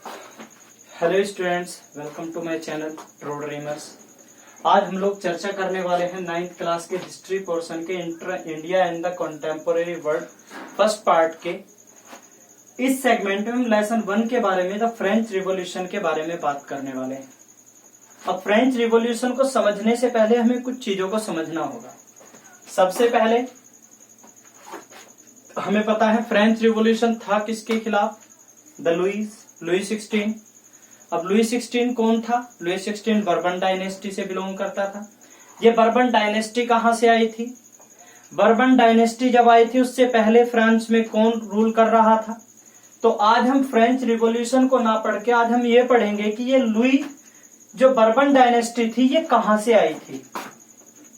Hello students, welcome to my channel true dreamers. आज हम लोग चर्चा करने वाले हैं 9th क्लास के हिस्ट्री पोर्शन के India and the contemporary world first part के। इस सेगमेंट में हम लेसन 1 के बारे में, द फ्रेंच रिवॉल्यूशन के बारे में बात करने वाले हैं। अब फ्रेंच रिवॉल्यूशन को समझने से पहले हमें कुछ चीजों को समझना होगा। सबसे पहले हमें पता है फ्रेंच रिवॉल्यूशन था किसके खिलाफ? The Louis 16। अब लुई 16 कौन था? लुई 16 बर्बन डायनेस्टी से बिलोंग करता था। ये बर्बन डायनेस्टी कहां से आई थी? बर्बन डायनेस्टी जब आई थी उससे पहले फ्रांस में कौन रूल कर रहा था? तो आज हम फ्रेंच रिवॉल्यूशन को ना पढ़ के आज हम ये पढ़ेंगे कि ये लुई जो बर्बन डायनेस्टी थी ये कहां से आई थी,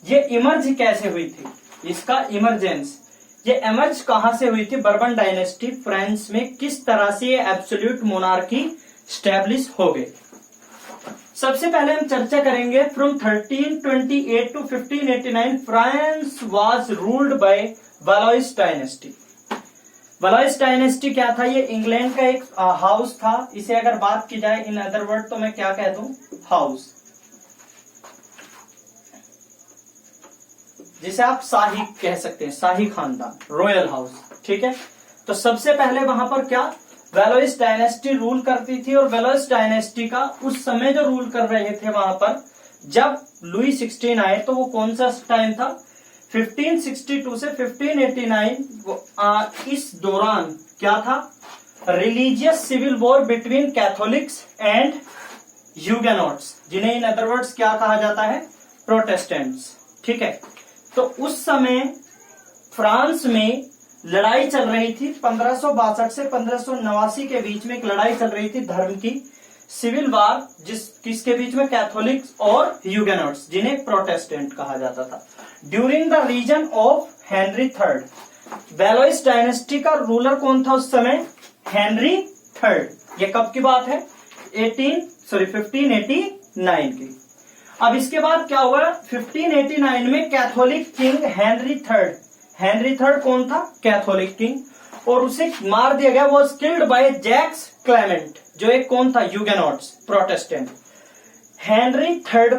ये इमर्ज कैसे हुई थी, इसका इमरजेंस, ये एमर्ज कहां से हुई थी बर्बन डायनेस्टी फ्रांस में, किस तरह से ये एब्सोल्यूट मोनार्की स्टैब्लिश हो गए। सबसे पहले हम चर्चा करेंगे from 1328 to 1589 France was ruled by Valois dynasty. Valois dynasty क्या था? ये इंग्लैंड का एक हाउस था। इसे अगर बात की जाए इन अदर वर्ड तो मैं क्या कह दूं? हाउस, जिसे आप शाही कह सकते हैं, शाही खानदान, रॉयल हाउस। ठीक है, तो सबसे पहले वहां पर क्या वैलोइस डायनेस्टी रूल करती थी। और वैलोइस डायनेस्टी का उस समय जो रूल कर रहे थे वहां पर जब लुई 16 आए तो वो कौन सा टाइम था? 1562 से 1589। इस दौरान क्या था? Religious civil war between Catholics and Huguenots, जिन्हें इन अदर वर्ड्स क्या कहा जाता है? प्रोटेस्टेंट्स। ठीक है, तो उस समय फ्रांस में लड़ाई चल रही थी 1562 से 1589 के बीच में। एक लड़ाई चल रही थी धर्म की, सिविल वार, किसके बीच में? कैथोलिक्स और ह्यूगेनॉट्स, जिन्हें प्रोटेस्टेंट कहा जाता था। During the region of Henry third, Valois dynasty का रूलर कौन था उस समय? Henry third. ये कब की बात है? 1589 की। अब इसके बाद क्या हुआ? 1589 में Catholic king Henry third, Henry third कौन था? कैथोलिक किंग, और उसे मार दिया गया। Was killed by Jacques Clement, जो एक कौन था? ह्यूगेनॉट्स, प्रोटेस्टेंट। हेनरी थर्ड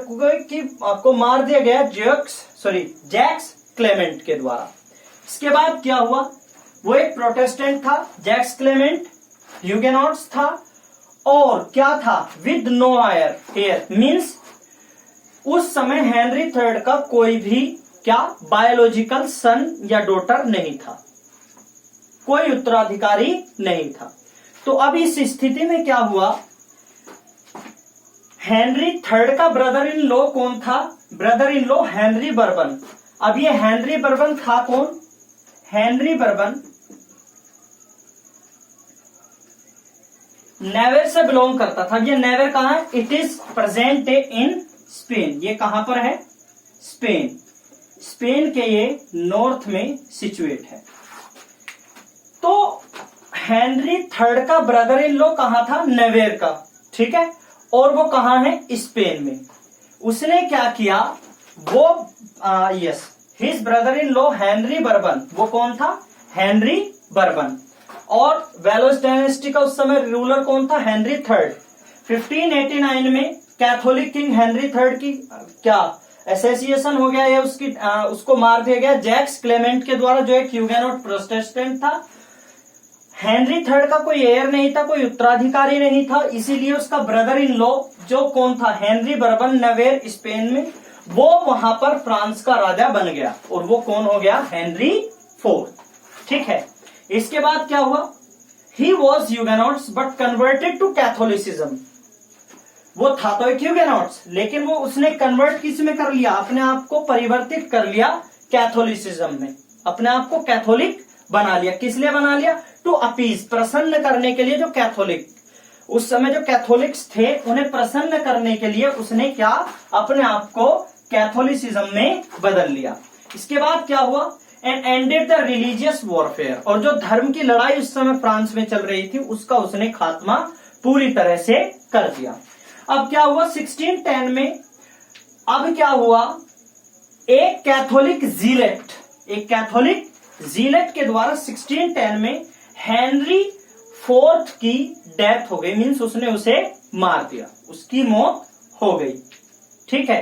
को मार दिया गया जैक्स क्लेमेंट के द्वारा। इसके बाद क्या हुआ? वो एक प्रोटेस्टेंट था, जैक्स क्लेमेंट, ह्यूगेनॉट्स था, और क्या था? विद नो हेयर, मीन्स उस समय हेनरी थर्ड का कोई भी क्या बायोलॉजिकल सन या डॉटर नहीं था, कोई उत्तराधिकारी नहीं था। तो अब इस स्थिति में क्या हुआ? हेनरी थर्ड का ब्रदर इन लॉ कौन था? Brother in law Henry bourbon. अब ये हेनरी बर्बन था कौन? Henry bourbon never say belong करता था। ये नेवर कहां है? It is present day in Spain. ये कहां पर है? स्पेन। स्पेन के ये नॉर्थ में सिचुएट है। तो हेनरी थर्ड का ब्रदर इन लॉ कहां था? नेवेर का। ठीक है, और वो कहां है? स्पेन में। उसने क्या किया? वो his brother in law Henry bourbon, वो कौन था? Henry bourbon. और वैलोइस डायनेस्टी का उस समय रूलर कौन था? Henry third. 1589 में कैथोलिक किंग हेनरी थर्ड की क्या एसोसिएशन हो गया, या उसको मार दिया गया जैक्स क्लेमेंट के द्वारा, जो एक ह्यूगेनॉट प्रोटेस्टेंट था। हेनरी थर्ड का कोई एयर नहीं था, कोई उत्तराधिकारी नहीं था, इसीलिए उसका ब्रदर इन लॉ जो कौन था? हेनरी बर्बन, नवेर, स्पेन में, वो वहां पर फ्रांस का राजा बन गया, और वो कौन हो गया? Henry fourth. ठीक है, इसके बाद क्या हुआ? He was Huguenots but converted to Catholicism. वो था तो एक ह्यूगेनॉट्स, लेकिन वो उसने कन्वर्ट किस में कर लिया? अपने आप को परिवर्तित कर लिया कैथोलिसिज्म में, अपने आप को कैथोलिक बना लिया। किस लिए बना लिया? टू अपीज, प्रसन्न करने के लिए। जो कैथोलिक उस समय जो कैथोलिक्स थे उन्हें प्रसन्न करने के लिए उसने क्या? अपने आप को कैथोलिसिज्म में बदल लिया। इसके बाद क्या हुआ? And ended the religious warfare, और जो धर्म की लड़ाई उस समय फ्रांस में चल रही थी उसका उसने खात्मा पूरी तरह से कर दिया। अब क्या हुआ? 1610 में अब क्या हुआ? एक कैथोलिक जीलेट के द्वारा 1610 में हेनरी फोर्थ की डेथ हो गई, मीन्स उसने उसे मार दिया, उसकी मौत हो गई। ठीक है,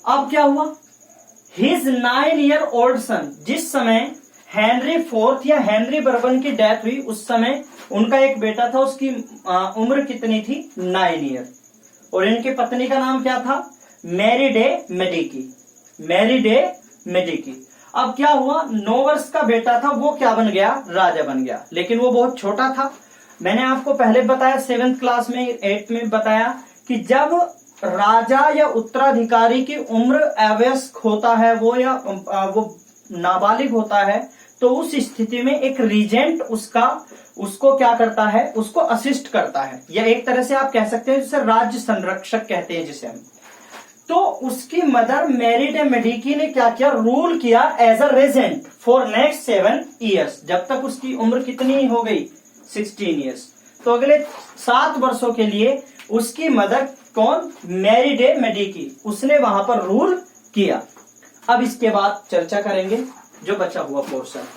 अब क्या हुआ, हिज 9 ईयर ओल्ड सन, जिस समय हेनरी फोर्थ या हेनरी बर्बन की डेथ हुई उस समय उनका एक बेटा था, उसकी उम्र कितनी थी, 9 ईयर, और इनकी पत्नी का नाम क्या था, मैरी डे मेडिकी, मैरी डे मेडिकी। अब क्या हुआ, 9 वर्ष का बेटा था, वो क्या बन गया, राजा बन गया, लेकिन वो बहुत छोटा था। मैंने आपको पहले बताया 7th क्लास में, 8th में बताया कि जब राजा या उत्तराधिकारी की उम्र अवयस्क होता है वो, या वो नाबालिग होता है, तो उस स्थिति में एक रीजेंट उसको क्या करता है, उसको असिस्ट करता है, या एक तरह से आप कह सकते हैं जिसे राज्य संरक्षक कहते हैं जिसे हम। तो उसकी मदर मैरी डे मेडिकी ने क्या किया, रूल किया as a regent for next 7 years, जब तक उसकी उम्र कितनी हो गई, 16 ईयर्स। तो अगले 7 वर्षों के लिए उसकी मदर कौन, मैरी डे मेडिकी, उसने वहां पर रूल किया। अब इसके बाद चर्चा करेंगे जो बचा हुआ पोर्शन।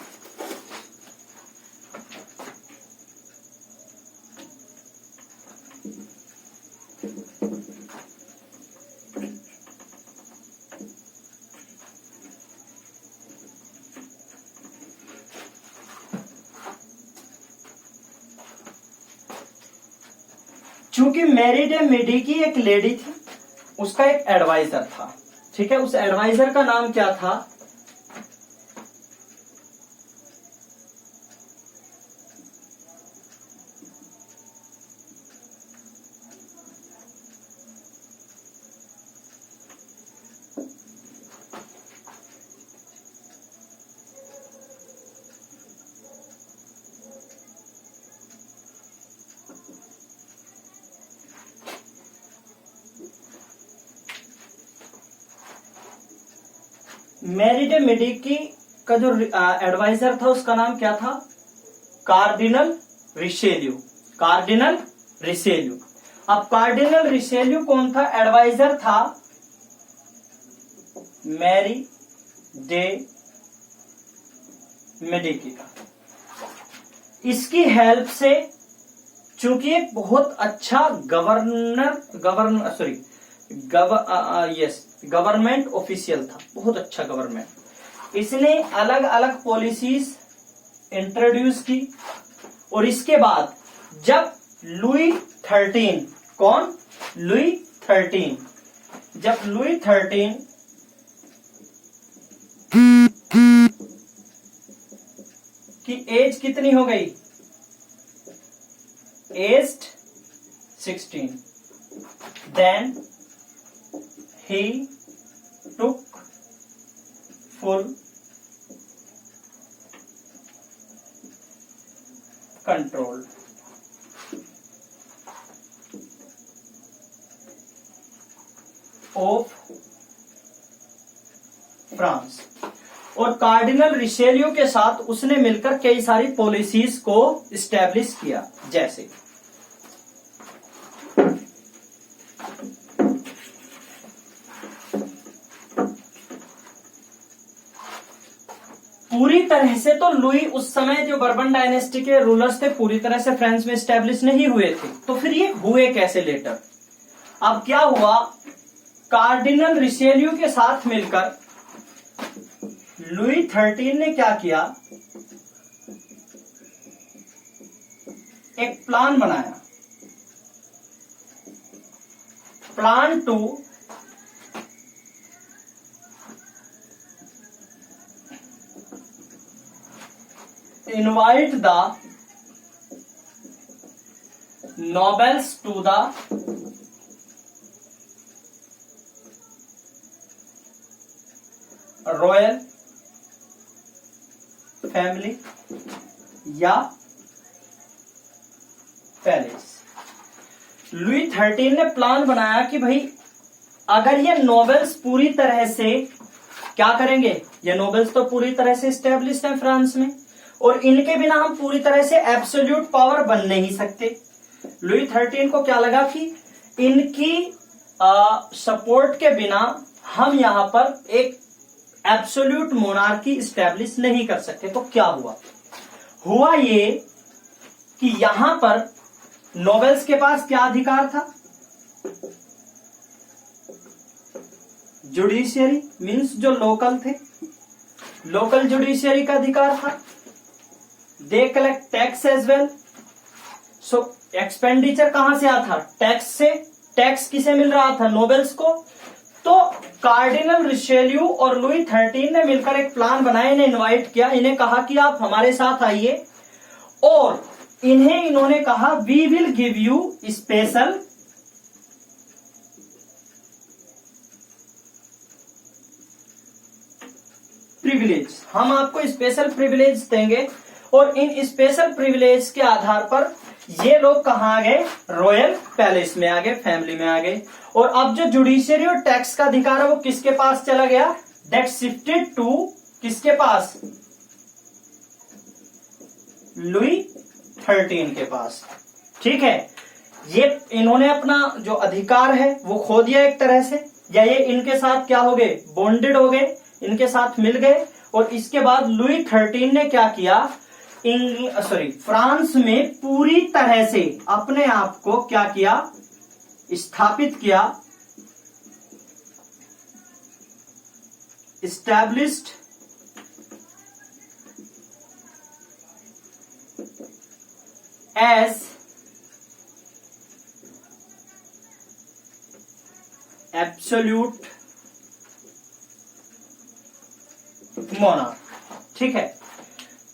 चूंकि मैरी डे मेडिकी एक लेडी थी, उसका एक एडवाइजर था, ठीक है, उस एडवाइजर का नाम क्या था, मैरी डे मेडिकी का जो एडवाइजर था उसका नाम क्या था, कार्डिनल रिशेल्यू, कार्डिनल रिशेल्यू। अब कार्डिनल रिशेल्यू कौन था, एडवाइजर था मैरी डे मेडिकी का। इसकी हेल्प से, चूंकि एक बहुत अच्छा गवर्नमेंट ऑफिशियल था, बहुत अच्छा गवर्नमेंट, इसने अलग अलग पॉलिसीज इंट्रोड्यूस की। और इसके बाद जब लुई 13, कौन, लुई 13, जब लुई 13 की एज कितनी हो गई, aged 16, then he took full control of France. और कार्डिनल रिशेल्यू के साथ उसने मिलकर कई सारी पॉलिसीज को इस्टेब्लिश किया, जैसे पूरी तरह से तो लुई उस समय जो बर्बन डायनेस्टी के रूलर्स थे पूरी तरह से फ्रांस में स्टैब्लिश नहीं हुए थे, तो फिर ये हुए कैसे लेटर। अब क्या हुआ, कार्डिनल रिशेल्यू के साथ मिलकर लुई 13 ने क्या किया, एक प्लान बनाया, plan to invite the nobles to the royal family या पैलेस। लुई 13 ने प्लान बनाया कि भाई अगर ये नोबल्स पूरी तरह से क्या करेंगे, ये नोबल्स तो पूरी तरह से स्टैब्लिश्ड हैं फ्रांस में, और इनके बिना हम पूरी तरह से एब्सोल्यूट पावर बन नहीं सकते। लुई 13 को क्या लगा कि इनकी सपोर्ट के बिना हम यहां पर एक एब्सोल्यूट मोनार्की स्टैब्लिश नहीं कर सकते। तो क्या हुआ ये कि यहां पर नोबेल्स के पास क्या अधिकार था? जुडिशियरी मीन्स जो लोकल थे, लोकल जुडिशियरी का अधिकार था। They collect tax as well. So expenditure कहां से आता था? टैक्स से। टैक्स किसे मिल रहा था? नोबेल्स को। तो कार्डिनल रिशेल्यू और लुई 13 ने मिलकर एक प्लान बनाया, इन्हें इनवाइट किया, इन्हें कहा कि आप हमारे साथ आइए, और इन्हें इन्होंने कहा we will give you special privilege, हम आपको स्पेशल प्रिविलेज देंगे। और इन स्पेशल प्रिविलेज के आधार पर ये लोग कहां आ गए? रॉयल पैलेस में आ गए, फैमिली में आ गए। और अब जो जुडिशियरी और टैक्स का अधिकार है वो किसके पास चला गया? दैट शिफ्टेड टू किसके पास? लुई 13 के पास। ठीक है, ये इन्होंने अपना जो अधिकार है वो खो दिया एक तरह से, या ये इनके साथ क्या हो गए? बॉन्डेड हो गए, इनके साथ मिल गए। और इसके बाद लुई 13 ने क्या किया? फ्रांस में पूरी तरह से अपने आप को क्या किया? स्थापित किया, एस्टैब्लिश्ड एज एब्सोल्यूट मोनार्क। ठीक है,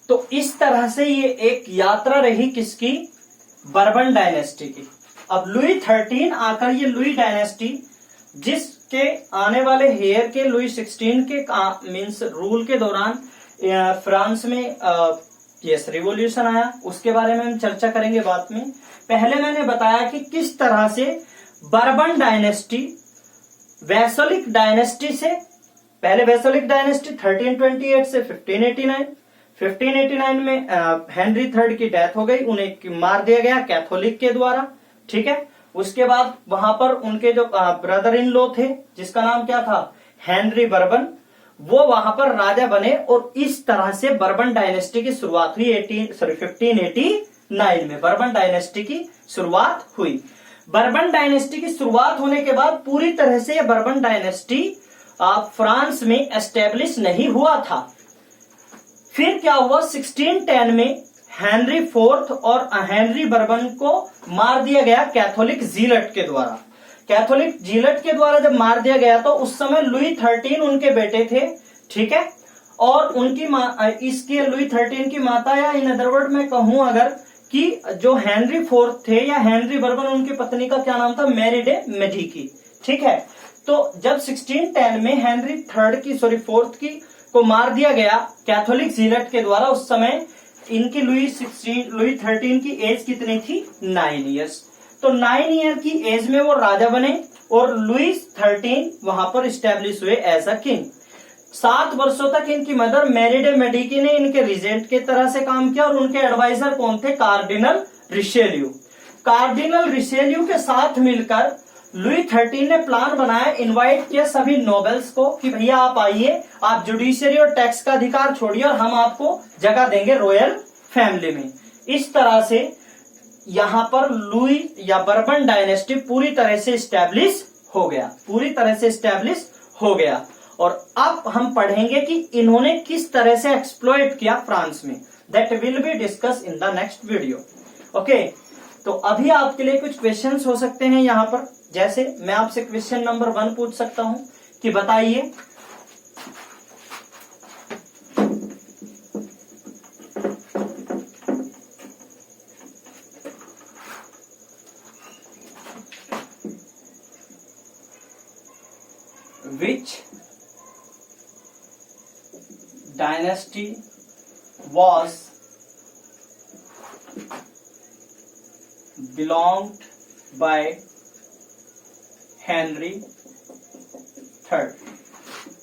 तो इस तरह से ये एक यात्रा रही किसकी? बर्बन डायनेस्टी की। अब लुई 13 आकर ये लुई डायनेस्टी, जिसके आने वाले हेयर के लुई 16 के मीन्स रूल के दौरान फ्रांस में यस रिवॉल्यूशन आया, उसके बारे में हम चर्चा करेंगे बाद में। पहले मैंने बताया कि किस तरह से बर्बन डायनेस्टी वैसोलिक डायनेस्टी से, पहले वैसोलिक डायनेस्टी 1328 से 1589 में हेनरी थर्ड की डेथ हो गई, उन्हें मार दिया गया कैथोलिक के द्वारा। ठीक है, उसके बाद वहां पर उनके जो ब्रदर इन लॉ थे, जिसका नाम क्या था? हेनरी बर्बन, वो वहां पर राजा बने, और इस तरह से बर्बन डायनेस्टी की शुरुआत हुई 1589 में बर्बन डायनेस्टी की शुरुआत हुई। बर्बन डायनेस्टी की शुरुआत होने के बाद पूरी तरह से बर्बन डायनेस्टी फ्रांस में एस्टेब्लिश नहीं हुआ था। फिर क्या हुआ? 1610 में हेनरी फोर्थ और हेनरी बर्बन को मार दिया गया कैथोलिक जीलट के द्वारा। कैथोलिक जीलट के द्वारा जब मार दिया गया तो उस समय लुई 13 उनके बेटे थे। ठीक है, और उनकी इसके लुई 13 की माता, या इन अदर वर्ड में कहूं अगर कि जो हेनरी फोर्थ थे या हेनरी बर्बन, उनकी पत्नी का क्या नाम था? Marie de Medici. ठीक है, तो जब 1610 में हेनरी फोर्थ की को मार दिया गया कैथोलिक जीलट के द्वारा, उस समय इनकी लुई 13 की एज कितनी थी? 9 इयर्स। तो 9 ईयर की एज में वो राजा बने और लुई 13 वहां पर स्टैब्लिश हुए एज अ किंग। 7 वर्षों तक इनकी मदर मैरी डे मेडिकी ने इनके रिजेंट की तरह से काम किया, और उनके एडवाइजर कौन थे? Cardinal Richelieu. कार्डिनल रिशेल्यू के साथ मिलकर लुई 13 ने प्लान बनाया, इनवाइट किया सभी नोबेल्स को कि भैया आप आइए, आप जुडिशियरी और टैक्स का अधिकार छोड़िए और हम आपको जगह देंगे रॉयल फैमिली में। इस तरह से यहां पर लुई या बर्बन डायनेस्टी पूरी तरह से स्टैब्लिश हो गया, पूरी तरह से स्टैब्लिश हो गया। और अब हम पढ़ेंगे कि इन्होंने किस तरह से एक्सप्लॉइट किया फ्रांस में। That will be discuss in the next video. Okay, तो अभी आपके लिए कुछ क्वेश्चंस हो सकते हैं यहाँ पर। जैसे मैं आपसे क्वेश्चन नंबर 1 पूछ सकता हूं कि बताइए which dynasty was belonged by Henry III?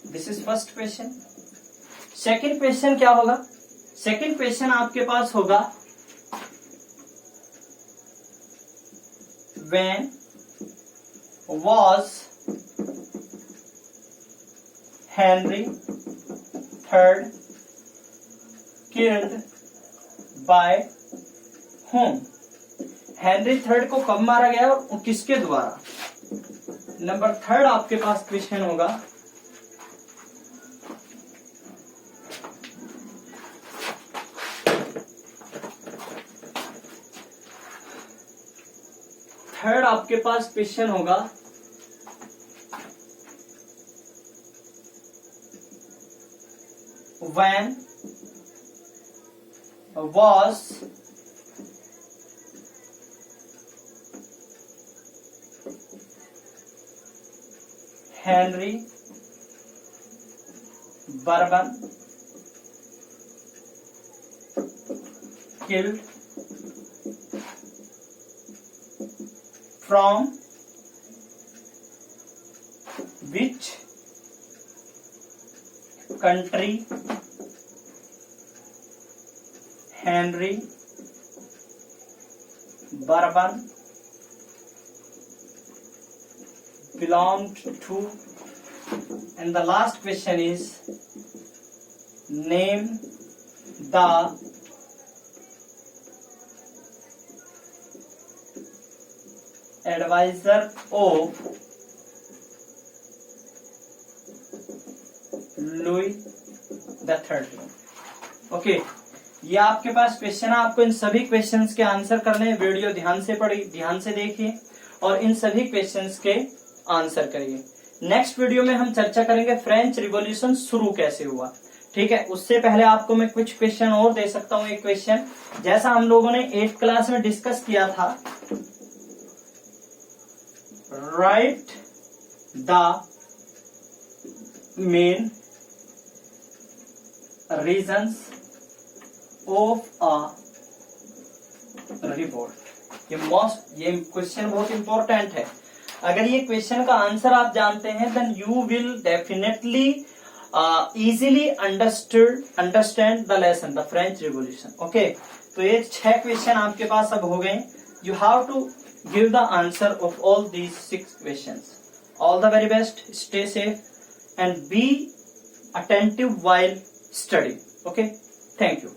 This is first question. Second question क्या होगा? Second question आपके पास होगा when was Henry III killed by whom? Henry third को कब मारा गया और किसके द्वारा? नंबर थर्ड आपके पास क्वेश्चन होगा, थर्ड आपके पास क्वेश्चन होगा, when was Henry Bourbon killed? From which country Henry Bourbon belonged to? And the last question is, name the advisor of Louis the 13th। Okay, ये आपके पास क्वेश्चन है। आपको इन सभी questions के आंसर करने हैं। वीडियो ध्यान से पढ़िए, ध्यान से देखिए और इन सभी क्वेश्चंस के आंसर करिए। नेक्स्ट वीडियो में हम चर्चा करेंगे फ्रेंच रिवॉल्यूशन शुरू कैसे हुआ। ठीक है, उससे पहले आपको मैं कुछ क्वेश्चन और दे सकता हूं। एक क्वेश्चन जैसा हम लोगों ने 8th क्लास में डिस्कस किया था, right the main reasons of a revolt. ये क्वेश्चन बहुत इंपॉर्टेंट है। अगर ये क्वेश्चन का आंसर आप जानते हैं, then you will definitely easily understand the lesson the French revolution. Okay, तो ये 6 क्वेश्चन आपके पास अब हो गए। You have to give the answer of all these 6 questions. All the very best, stay safe and be attentive while studying. Okay, thank you.